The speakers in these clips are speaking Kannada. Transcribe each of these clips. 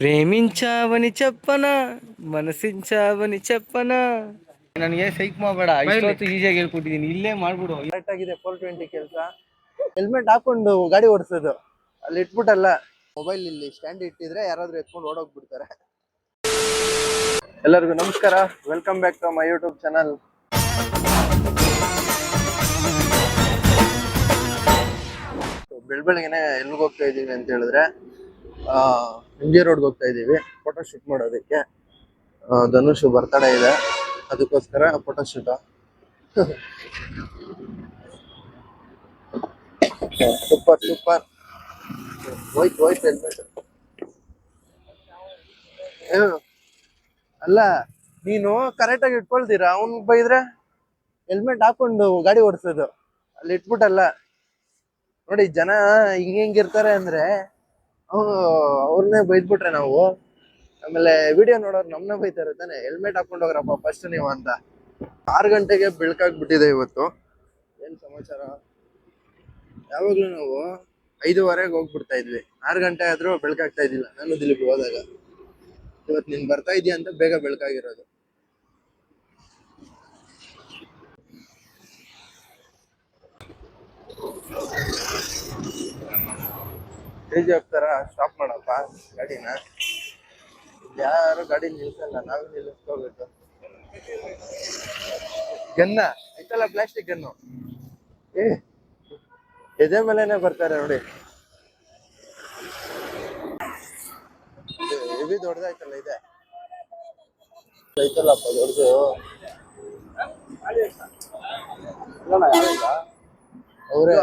ಪ್ರೇಮಿಂಚಾವನಿ చెప్పనా ಮನಸ್ಸಿಂಚಾವನಿ చెప్పనా. ನನಗೆ ಸೈಕ್ ಮಾಡಬೇಡ, ಇಷ್ಟೊತ್ತು ಈಸಿಯಾಗಿ ಹೇಳ್ಕೊಟ್ಟಿದ್ದೀನಿ, ಇಲ್ಲೇ ಮಾಡ್ಬಿಡು. ಕರೆಕ್ಟ್ ಆಗಿದೆ 420 ಕೆಲಸ. ಹೆಲ್ಮೆಟ್ ಹಾಕೊಂಡು ಗಾಡಿ ಓಡಿಸೋದು, ಅಲ್ಲಿ ಇಟ್ಬಿಟ್ಟಲ್ಲ ಮೊಬೈಲ್ ಇಲ್ಲಿ ಸ್ಟ್ಯಾಂಡ್ ಇಟ್ಟಿದ್ರೆ ಯಾರಾದ್ರೂ ಎತ್ಕೊಂಡು ಓಡೋಗ್ಬಿಡ್ತಾರೆ. ಎಲ್ಲರಿಗೂ ನಮಸ್ಕಾರ, welcome back to my YouTube channel. ಬೆಳಬೆಳಗ್ಗೆನೆ ಎಲ್ಲಿಗೆ ಹೋಗ್ತಾ ಇದೀವಿ ಅಂತ ಹೇಳಿದ್ರೆ MG ರೋಡ್ಗೆ ಹೋಗ್ತಾ ಇದೀವಿ ಫೋಟೋ ಶೂಟ್ ಮಾಡೋದಕ್ಕೆ. ಧನುಷ್ ಬರ್ತಡೇ ಇದೆ, ಅದಕ್ಕೋಸ್ಕರ ಫೋಟೋ ಶೂಟ್. Super super. ಹೋಯ್ತು ಹೆಲ್ಮೆಟ್. ಅಲ್ಲ, ನೀನು ಕರೆಕ್ಟ್ ಆಗಿ ಇಟ್ಕೊಳ್ತೀರಾ? ಅವ್ನ್ ಬೈದ್ರೆ ಹೆಲ್ಮೆಟ್ ಹಾಕೊಂಡು ಗಾಡಿ ಓಡಿಸೋದು, ಅಲ್ಲಿ ಇಟ್ಬಿಟ್ಟಲ್ಲ. ನೋಡಿ ಜನ ಹಿಂಗಿರ್ತಾರೆ ಅಂದ್ರೆ ಅವ್ರನ್ನೇ ಬೈದ್ಬಿಟ್ರೆ ನಾವು ಆಮೇಲೆ ವಿಡಿಯೋ ನೋಡೋರು ನಮ್ನ ಬೈತಾರೆ ತಾನೆ. ಹೆಲ್ಮೆಟ್ ಹಾಕೊಂಡು ಹೋಗ್ರಪ್ಪ ಫಸ್ಟ್ ನೀವು ಅಂತ. 6 ಗಂಟೆಗೆ ಬೆಳಕಾಗ್ಬಿಟ್ಟಿದೆ ಇವತ್ತು. ಏನ್ ಸಮಾಚಾರ? ಯಾವಾಗ್ಲೂ ನಾವು 5:15ಗೆ ಹೋಗ್ಬಿಡ್ತಾ ಇದ್ವಿ, 6 ಗಂಟೆ ಆದ್ರೂ ಬೆಳಕಾಗ್ತಾ ಇದ್ದಿಲ್ಲ. ನಾನು ದಿಲೀಪ್ ಹೋದಾಗ ಇವತ್ತು ನೀನ್ ಬರ್ತಾ ಇದೀಯ ಅಂತ ಬೇಗ ಬೆಳಕಾಗಿರೋದು. ತೇಜ್ ಹೋಗ್ತಾರ, ಸ್ಟಾಪ್ ಮಾಡಪ್ಪ ಗಾಡಿನ. ಯಾರು ಗಾಡಿ ನಿಲ್ಸಲ್ಲ, ನಾವೇ ನಿಲ್ಲಿಸ್ಕೋಬೇಕು. ಗನ್ನ ಐತಲ್ಲ, ಪ್ಲಾಸ್ಟಿಕ್ ಗನ್ನು, ಎದೆ ಮೇಲೆನೆ ಬರ್ತಾರೆ ನೋಡಿ. ಹೆವಿ ದೊಡ್ಡದಾಯ್ತಲ್ಲ, ಇದೆ ಐತಲ್ಲಪ್ಪ ದೊಡ್ಡದು. ಅವ್ರೇ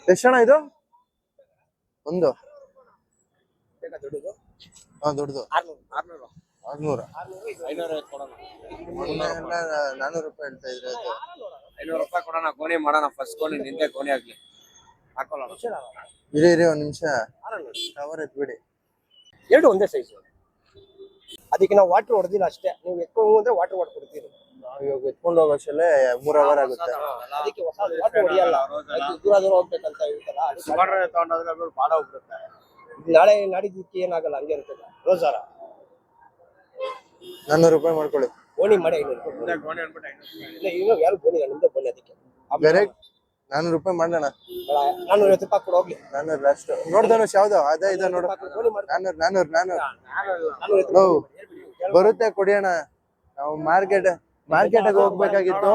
ಎಷ್ಟಣ ಇದು? ಒಂದು ದೊಡ್ಡದು 600. 400 ರೂಪಾಯಿ ಹೇಳ್ತಾ ಇದ್ರೆ, ಅದು 500 ರೂಪಾಯಿ ಕೊಡೋಣ. ಗೋಣಿ ಮಾಡೋಣ, ಫಸ್ಟ್ ಗೋಣಿ ನಿಂದೆ ಗೋಣಿ ಆಗ್ಲಿ ಹಾಕೊಳ್ಳೋಣ. ಇರಿ ಒಂದ್ ನಿಮಿಷ, ಕವರ್ ಎತ್ಬಿಡಿ. ಎರಡು ಒಂದೇ ಸೈಜ್. ಅದಕ್ಕೆ ನಾವು ವಾಟರ್ ಹೊಡೆದಿಲ್ಲ ಅಷ್ಟೇ. ನೀವು ಎತ್ಕೊಂಡು ಅಂದ್ರೆ ವಾಟರ್ ಕೊಡ್ತೀರಿ. ನಾವು ಇವಾಗ ಎತ್ಕೊಂಡು ಹೋಗೋಷ್ಟಲ್ಲೇ 3 ಅವರ್ ಆಗುತ್ತೆ. ಅದಕ್ಕೆ ಹೊಸ ವಾಟರ್ ಹೊಡಿಯಲ್ಲ, ದೂರ ಹೋಗ್ಬೇಕಂತ ಹೇಳ್ತಾರ. ತಗೊಂಡೋದ್ರೆ ಬಾಡ ಹೋಗ್ಬಿಡುತ್ತೆ. ನಾಳೆ ನಾಡಿದ್ದಕ್ಕೆ ಏನಾಗಲ್ಲ, ಹಂಗೆ ಇರ್ತದೆ. ರೋಜಾರ 400 ರೂಪಾಯಿ ಮಾಡ್ಕೊಳ್ಳಿ. ಗೋಣಿ ಮಾಡಿ 500 ಇಲ್ಲ, ಯಾರು ಗೋಣಿ ನಿಮ್ದೆ ಗೋಣಿ. ಅದಕ್ಕೆ ಬೇರೆ 400 ರೂಪಾಯಿ ಮಾಡೋಣ. 450 ರೂಪಾಯಿ ಕೊಡು ಹೋಗ್ಲಿ. 400 ಲಾಸ್ಟ್. ನೋಡ್ದನು ಯಾವ್ದು ಅದೇ ಇದೆ ನೋಡು. 400 ಬರುತ್ತೆ, ಕೊಡಿಯೋಣ. ನಾವು ಮಾರ್ಕೆಟ್ ಹೋಗ್ಬೇಕಾಗಿತ್ತು.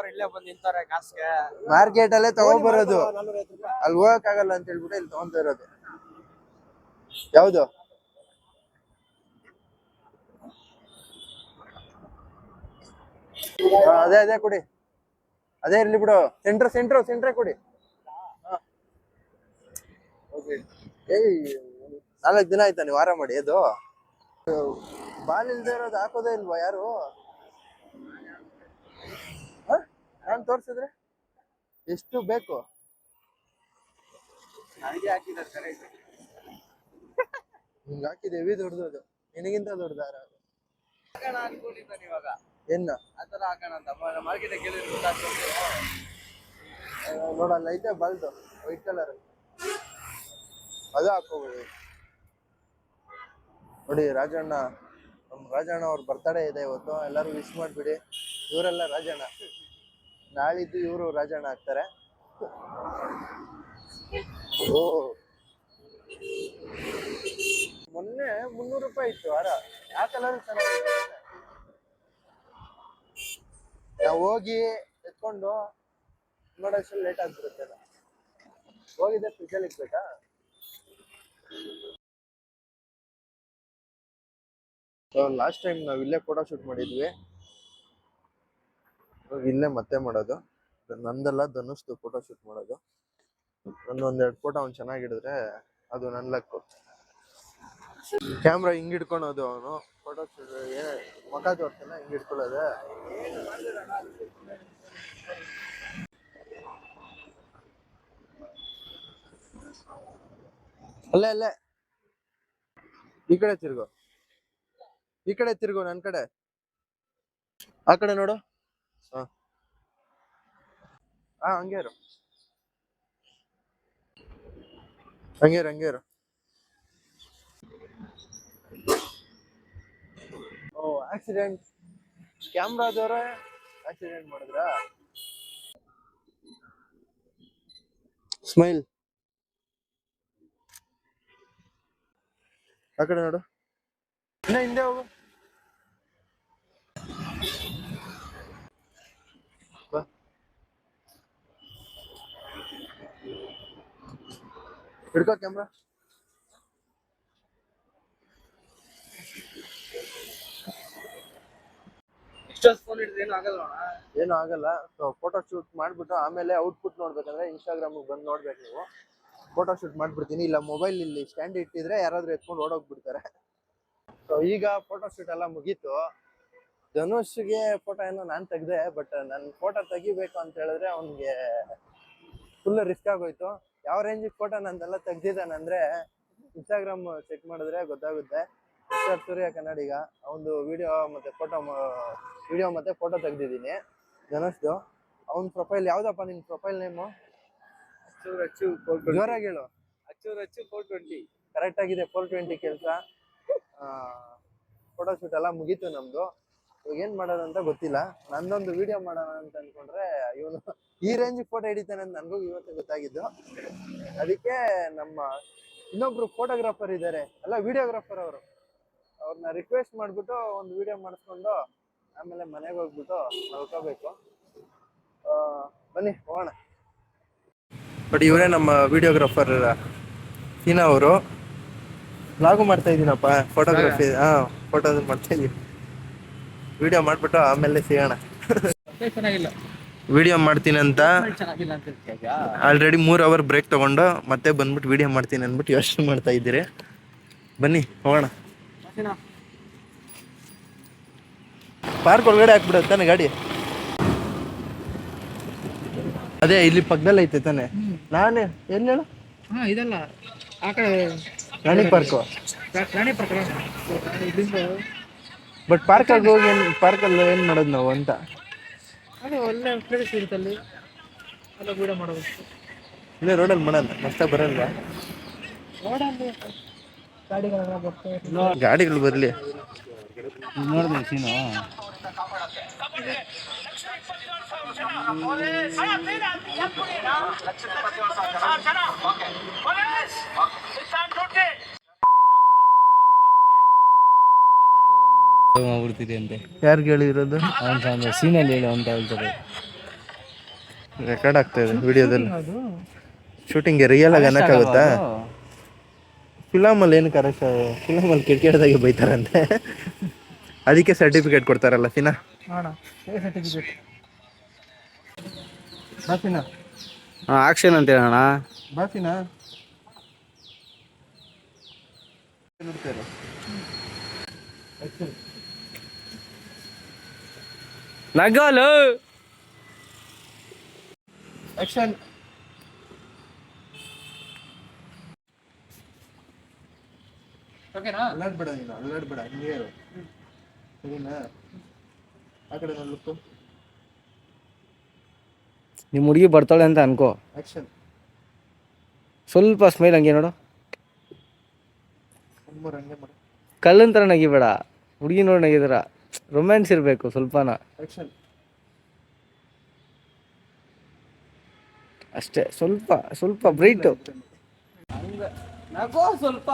ಇಲ್ಲೇ ಬಂದು ನಿಂತಾರೆ ಕಾಸ್ಗೆ. ಮಾರ್ಕೆಟ್ ಅಲ್ಲೇ ತಗೊಂಡ್ಬರೋದು, ಅಲ್ಲಿ ಹೋಗಕ್ ಆಗಲ್ಲ ಅಂತ ಹೇಳ್ಬಿಟ್ಟು ಇಲ್ಲಿ ತಗೊಂತ ಇರೋದು. ಯಾವ್ದು? ಅದೇ ಕೊಡಿ, ಅದೇ ಇರ್ಲಿ ಬಿಡು. ಸೆಂಟ್ರೇ ಕೊಡಿ. 4 ದಿನ ಆಯ್ತಾ ನೀವು ವಾರ ಮಾಡಿ? ಅದು ಬಾಲ್ ಇಲ್ದೇ ಇರೋದು ಹಾಕೋದೇ ಇಲ್ವಾ ಯಾರು? ನಾನು ತೋರ್ಸಿದ್ರೆ ಎಷ್ಟು ಬೇಕು? ಹಿಂಗ ಹಾಕಿದೇವಿ, ದೊಡ್ಡದು. ಅದು ನಿನಗಿಂತ ದೊಡ್ಡದ ಏನ? ನೋಡಲ್ಲ, ಐತೆ ಬಾಲ್ದು ವೈಟ್ ಕಲರ್, ಅದು ಹಾಕೋಬೋದು. ನೋಡಿ ರಾಜಣ್ಣ, ನಮ್ಮ ರಾಜಣ್ಣ ಅವ್ರ ಬರ್ತಡೇ ಇದೆ ಇವತ್ತು. ಎಲ್ಲರೂ ವಿಶ್ ಮಾಡ್ಬಿಡಿ. ಇವರೆಲ್ಲ ರಾಜಣ್ಣ, ನಾಳಿದ್ದು ಇವರು ರಾಜಣ್ಣ ಆಗ್ತಾರೆ. ಓ, ಮೊನ್ನೆ 300 ರೂಪಾಯಿ ಇತ್ತು ಹಾರ. ಯಾವ ಕಲರ್ ಚೆನ್ನಾಗಿದೆ? ನಾವು ಹೋಗಿ ಎತ್ಕೊಂಡು ನೋಡೋಷ್ಟು ಲೇಟ್ ಆಗ್ಬಿಡುತ್ತೆ. ಹೋಗಿದ್ದೆ ಫ್ರಿಜ್ಜಲ್ಲಿ ಇಕ್ಬೇಕಾ? ಲಾಸ್ಟ್ ಟೈಮ್ ನಾವು ಇಲ್ಲೇ ಫೋಟೋ ಶೂಟ್ ಮಾಡಿದ್ವಿ, ಇಲ್ಲೇ ಮತ್ತೆ ಮಾಡೋದು. ನಂದೆಲ್ಲ ಧನುಷ್ದು ಫೋಟೋ ಶೂಟ್ ಮಾಡೋದು. ಒಂದೆರಡು ಫೋಟೋ ಅವ್ನು ಚೆನ್ನಾಗಿಡಿದ್ರೆ ಅದು ನನ್ನ ಲಕ್ಕು. ಕ್ಯಾಮ್ರಾ ಹಿಂಗ್ ಹಿಡ್ಕೊಳೋದು, ಅವನು ಫೋಟೋ ಶೂಟ್ ಮುಖ ತೋರ್ಸಲ್ಲ, ಹಿಂಗ್ ಹಿಡ್ಕೊಳ್ಳೋದೆ. ಅಲ್ಲೇ ಈ ಕಡೆ ತಿರ್ಗೋ, ನನ್ ಕಡೆ, ಆ ಕಡೆ ನೋಡು. ಹಂಗೆ ಇರು. ಹಂಗೇರು. ಓ ಆಕ್ಸಿಡೆಂಟ್, ಕ್ಯಾಮ್ರಾದವ್ರೆ ಆಕ್ಸಿಡೆಂಟ್ ಮಾಡಿದ್ರಾ? ಸ್ಮೈಲ್ ಆ ಕಡೆ ನೋಡು, ಇನ್ನ ಹಿಂದೆ ಹೋಗು. ಬಾ. ಹಿಡ್ಕೋ ಕ್ಯಾಮ್ರಾ. ಎಷ್ಟೊಂದು ಫೋನ್ ಹಿಡಿದ್ರೆ ಏನು ಆಗಲ್ಲ ಅಣ್ಣ. ಏನು ಆಗಲ್ಲ. ಫೋಟೋ ಶೂಟ್ ಮಾಡ್ಬಿಟ್ಟು ಆಮೇಲೆ ಔಟ್ಪುಟ್ ನೋಡ್ಬೇಕಂದ್ರೆ ಇನ್ಸ್ಟಾಗ್ರಾಮ್ ಬಂದು ನೋಡ್ಬೇಕು ನೀವು. ಫೋಟೋ ಶೂಟ್ ಮಾಡ್ಬಿಡ್ತೀನಿ, ಇಲ್ಲ ಮೊಬೈಲ್ ಇಲ್ಲಿ ಸ್ಟ್ಯಾಂಡ್ ಇಟ್ಟಿದ್ರೆ ಯಾರಾದ್ರೂ ಎತ್ಕೊಂಡು ಓಡೋಗ್ಬಿಡ್ತಾರೆ. ಸೊ ಈಗ ಫೋಟೋ ಶೂಟ್ ಎಲ್ಲ ಮುಗೀತು. ಧನುಷ್ಗೆ ಫೋಟೋ ಏನೋ ನಾನು ತೆಗ್ದೆ, ಬಟ್ ನನ್ನ ಫೋಟೋ ತೆಗಿಬೇಕು ಅಂತ ಹೇಳಿದ್ರೆ ಅವ್ನಿಗೆ ಫುಲ್ ರಿಸ್ಕ್ ಆಗೋಯ್ತು. ಯಾವ ರೇಂಜಿಗೆ ಫೋಟೋ ನಂದೆಲ್ಲ ತೆಗ್ದಿದ್ದಾನಂದ್ರೆ ಇನ್ಸ್ಟಾಗ್ರಾಮ್ ಚೆಕ್ ಮಾಡಿದ್ರೆ ಗೊತ್ತಾಗುತ್ತೆ. ಮಿಸ್ಟರ್ ಸೂರ್ಯ ಕನ್ನಡಿಗ ಅವನದು ವಿಡಿಯೋ ಮತ್ತೆ ಫೋಟೋ ತೆಗ್ದಿದ್ದೀನಿ ಧನುಷ್ದು. ಅವ್ನ ಪ್ರೊಫೈಲ್ ಯಾವ್ದಪ್ಪ ನಿನ್ ಪ್ರೊಫೈಲ್ ನೇಮು? ಜೋರಾಗಿ ಹೇಳು. ಅಚ್ಚು 420 ಕರೆಕ್ಟ್ ಆಗಿದೆ. 420 ಕೆಲಸ. ಫೋಟೋ ಶೂಟ್ ಎಲ್ಲ ಮುಗೀತು ನಮ್ದು. ಇವಾಗ ಏನ್ ಮಾಡೋದು ಅಂತ ಗೊತ್ತಿಲ್ಲ. ನಂದೊಂದು ವಿಡಿಯೋ ಮಾಡೋಣ ಅಂತ ಅನ್ಕೊಂಡ್ರೆ ಇವನು ಈ ರೇಂಜ್ ಫೋಟೋ ಹಿಡಿತಾನೆ ಅಂತ ನನಗೂ ಇವತ್ತೇ ಗೊತ್ತಾಗಿದ್ದು. ಅದಕ್ಕೆ ನಮ್ಮ ಇನ್ನೊಬ್ರು ಫೋಟೋಗ್ರಾಫರ್ ಇದ್ದಾರೆ, ಅಲ್ಲ ವಿಡಿಯೋಗ್ರಾಫರ್ ಅವರು, ಅವ್ರನ್ನ ರಿಕ್ವೆಸ್ಟ್ ಮಾಡ್ಬಿಟ್ಟು ಒಂದು ವಿಡಿಯೋ ಮಾಡಿಸ್ಕೊಂಡು ಆಮೇಲೆ ಮನೆಗೆ ಹೋಗ್ಬಿಟ್ಟು ಮಲ್ಕೋಬೇಕು. ಬನ್ನಿ ಹೋಗೋಣ. ಬಟ್ ಇವರೇ ನಮ್ಮ ವಿಡಿಯೋಗ್ರಾಫರ್ ಸೀನಾ ಅವರು. ವ್ಲಾಗು ಮಾಡ್ತಾ ಇದ್ದೀನಪ್ಪ, ಫೋಟೋಗ್ರಫಿ. ಫೋಟೋ ಮಾಡ್ತಾ ಇದ್ದೀನಿ. ವಿಡಿಯೋ ಮಾಡ್ಬಿಟ್ಟು ಆಮೇಲೆ ಸಿಗೋಣ. ವಿಡಿಯೋ ಮಾಡ್ತೀನಿ ಅಂತ ಆಲ್ರೆಡಿ 3 ಅವರ್ ಬ್ರೇಕ್ ತಗೊಂಡು ಮತ್ತೆ ಬಂದ್ಬಿಟ್ಟು ವಿಡಿಯೋ ಮಾಡ್ತೀನಿ ಅಂದ್ಬಿಟ್ಟು ಯೋಚನೆ ಮಾಡ್ತಾ ಇದ್ದೀರಿ. ಬನ್ನಿ ಹೋಗೋಣ. ಪಾರ್ಕ್ ಒಳಗಡೆ ಹಾಕ್ಬಿಡುತ್ತೆ ತಾನೆ ಗಾಡಿ? ಅದೇ ಇಲ್ಲಿ ಪಕ್ಕದಲ್ಲಿ ಐತೆ ತಾನೆ. ನಾನೇ ಎಲ್ಲಿ ಹೇಳು? ಇದಲ್ಲ ಆ ಕಡೆ ರಾಣಿ ಪಾರ್ಕು. Rani park. ಬಟ್ ಪಾರ್ಕಲ್ಲಿ ಹೋಗಿ ಪಾರ್ಕಲ್ಲಿ ಏನು ಮಾಡೋದು ನಾವು ಅಂತ? ಅದೇ ಒಳ್ಳೆ ಪ್ಲೇಸ್ ಇರುತ್ತೆ ಅಲ್ಲಿ, ಎಲ್ಲ ವಿಡಿಯೋ ಮಾಡೋದು. ಇಲ್ಲೇ ರೋಡಲ್ಲಿ ಮಾಡೋಣ, ಮಸ್ತಾಗಿ ಬರಲ್ವಾ? ರೋಡಲ್ಲಿ ಗಾಡಿಗಳೆಲ್ಲ ಬರ್ತವೆ. ಗಾಡಿಗಳು ಬರಲಿ. ನೋಡಿದೆ ಸೀನು. ಮಾಡ್ಬಿಡ್ತಿದೆ ಅಂತೆ. ಯಾರಿಗೆ ಹೇಳಿರೋದು? ಅವನ ಸೀನಲ್ಲಿ ಹೇಳಿ ಅಂತ ಹೇಳ್ತಾರೆ. ರೆಕಾರ್ಡ್ ಆಗ್ತಾ ಇದೆ ವಿಡಿಯೋದಲ್ಲಿ. ಶೂಟಿಂಗ್ಗೆ ರಿಯಲ್ ಆಗಿ ಅನ್ನಕ್ಕಾಗುತ್ತಾ? ಫಿಲಮಲ್ಲಿ ಏನು ಕರೆಕ್ಟ್? ಫಿಲಮಲ್ಲಿ ಕೆಟ್ಟದಾಗಿ ಬೈತಾರಂತೆ, ಅದಕ್ಕೆ ಸರ್ಟಿಫಿಕೇಟ್ ಕೊಡ್ತಾರಲ್ಲ ಫಿನಾ. ಬಾಫಿನಾ ಆಕ್ಷನ್ ಅಂತ ಹೇಳೋಣ. ಬಾಫಿನಾ ನಗಲು ಆಕ್ಷನ್. ಅಲ್ಲಾಡ್ಬೇಡ ನೀನು, ಅಲ್ಲಾಡ್ಬೇಡ, ಹಿಂಗೆ ಇರು. ಸರಿನಾ? ಆ ಕಡೆ ನೋಡ್ಲಿಕ್ಕೆ ನಿಮ್ಮ ಹುಡುಗಿ ಬರ್ತಾಳೆ ಅಂತ ಅನ್ಕೋ. ಆಕ್ಷನ್. ಸ್ವಲ್ಪ ಸ್ಮೈಲ್ ಹಂಗೆ ನೋಡು. ಹಂಗೆ ಮಾಡು. ಕಳ್ಳನ್ ಥರ ನಗಿಬೇಡ, ಹುಡುಗಿ ನೋಡಿ ನಗಿದಾರ. ರೊಮ್ಯಾನ್ಸ್ ಇರಬೇಕು ಸ್ವಲ್ಪನ ಆಕ್ಷನ್ ಅಷ್ಟೇ. ಸ್ವಲ್ಪ ಸ್ವಲ್ಪ ಬ್ರೈಟು ನಗೋ ಸ್ವಲ್ಪ.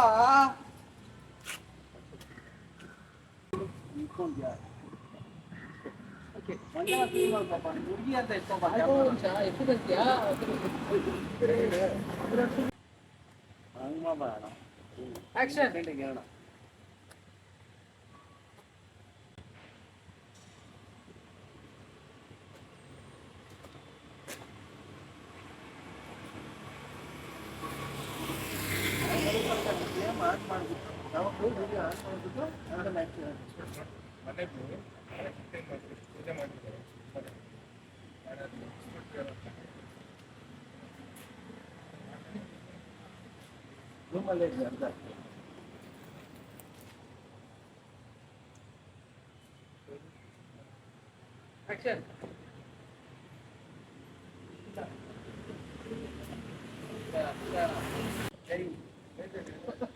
ಹುಡುಗಿ ಅಂತ ಆಕ್ಷನ್. Action.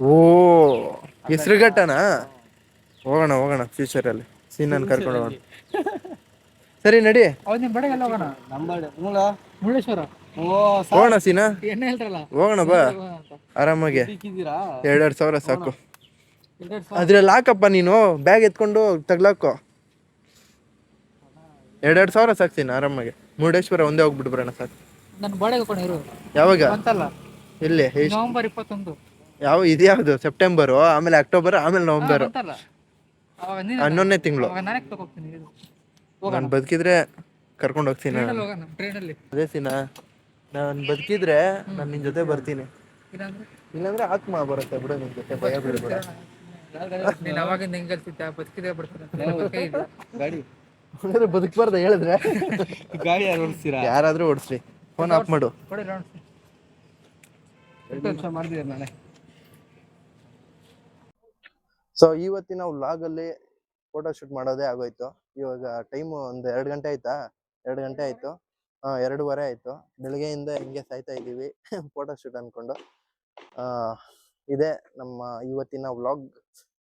ಓ ಹೆಸರುಘಟ್ಟನಾ? ಹೋಗೋಣ ಹೋಗೋಣ ಫ್ಯೂಚರಲ್ಲಿ ಸೀನನ್ ಕರ್ಕೊಂಡು ಹೋಗೋಣ. ಸರಿ ನಡಿ ಅವತ್ತು ಬಡಗೆಲ್ಲ ಹೋಗೋಣ. ಮುರುಡೇಶ್ವರ ಹೋಗೋಣ ಸೀನಾ, ಎಣ್ಣೆ ಹೇಳ್ತಾರಲ್ಲ ಹೋಗೋಣ ಬಾ ಆರಾಮಾಗಿ. ಸಿಕ್ಕಿದ್ದೀರಾ? 2,000 ಸಾಕು. ಅದ್ರಲ್ಲಿ ಹಾಕಪ್ಪ ನೀನು ಬ್ಯಾಗ್ ಎತ್ಕೊಂಡು ತಗ್ಲಾಕೋ. 2,000 ಸಾಕು ಸೀನಾ, ಆರಾಮಾಗಿ ಮುರುಡೇಶ್ವರ ಒಂದೇ ಹೋಗ್ಬಿಟ್ಟು ಬರೋಣ ಸಾಕು. ನನ್ನ ಬಾಡಿಗೆ ಹಾಕೊಂಡು ಇರು. ಯಾವಾಗ? ಅಂತಲ್ಲ ಎಲ್ಲಿ? ನವೆಂಬರ್ 21. ಯಾವ ಇದ್ಯಾವುದು? ಸೆಪ್ಟೆಂಬರು, ಆಮೇಲೆ ಅಕ್ಟೋಬರ್, ಆಮೇಲೆ ನವೆಂಬರ್, ಅಂತಲ್ಲ ಅವಾಗ 11ನೇ ತಿಂಗಳು. ನಾನೇ ತಗೋಗ್ತೀನಿ. ನಾನು ಬದುಕಿದ್ರೆ ಕರ್ಕೊಂಡು ಹೋಗ್ತೀನಿ. ಟ್ರೈನಲ್ಲಿ ಹೋಗೋಣ, ಟ್ರೈನಲ್ಲಿ. ಅದೇ ಸೀನಾ, ನಾನು ಬದುಕಿದ್ರೆ ನಾನು ನಿನ್ ಜೊತೆ ಬರ್ತೀನಿ. ಇಲ್ಲಾಂದ್ರೆ ಆತ್ಮ ಬರುತ್ತೆ ಬಿಡು ನಿನ್ ಜೊತೆ, ಭಯ ಬೀಳ್ಬೇಡ. ನೀನು ಅವಾಗಿಂದ ಹೆಂಗ್ ಕಲ್ತಿದ್ದ ಬದುಕಿದ್ರೆ ಬರ್ತೀನಿ. ಗಾಡಿ ಹಾಗಾದ್ರೆ ಬದುಕಬಾರ್ದ ಹೇಳಿದ್ರೆ? ಗಾಡಿ ಯಾರು ಓಡಿಸ್ತೀರಾ? ಯಾರಾದ್ರೂ ಓಡಿಸ್ರಿ. ಫೋನ್ ಆಫ್ ಮಾಡು. ಮಾಡಿದ್ರೆ ನಾಳೆ. ಸೊ ಇವತ್ತಿನ ವ್ಲಾಗಲ್ಲಿ ಫೋಟೋ ಶೂಟ್ ಮಾಡೋದೇ ಆಗೋಯ್ತು. ಇವಾಗ ಟೈಮು ಒಂದು 2 ಗಂಟೆ ಆಯ್ತಾ? 2 ಗಂಟೆ ಆಯ್ತು. 2:15 ಆಯ್ತು. ಬೆಳಗ್ಗೆಯಿಂದ ಹಿಂಗೆ ಸಾಯ್ತಾ ಇದ್ದೀವಿ ಫೋಟೋ ಶೂಟ್ ಅನ್ಕೊಂಡು. ಇದೇ ನಮ್ಮ ಇವತ್ತಿನ ವ್ಲಾಗ್.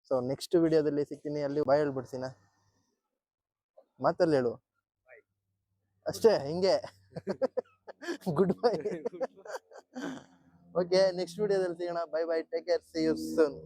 ಸೊ ನೆಕ್ಸ್ಟ್ ವಿಡಿಯೋದಲ್ಲಿ ಸಿಗ್ತೀನಿ. ಅಲ್ಲಿ ಬಾಯ್ ಹೇಳ್ಬಿಡ್ತೀನ, ಮಾತಲ್ಲಿ ಹೇಳು ಅಷ್ಟೇ, ಹಿಂಗೆ ಗುಡ್ ಬೈ. ಓಕೆ, ನೆಕ್ಸ್ಟ್ ವಿಡಿಯೋದಲ್ಲಿ ಸಿಗೋಣ. Bye bye, take care, see you soon.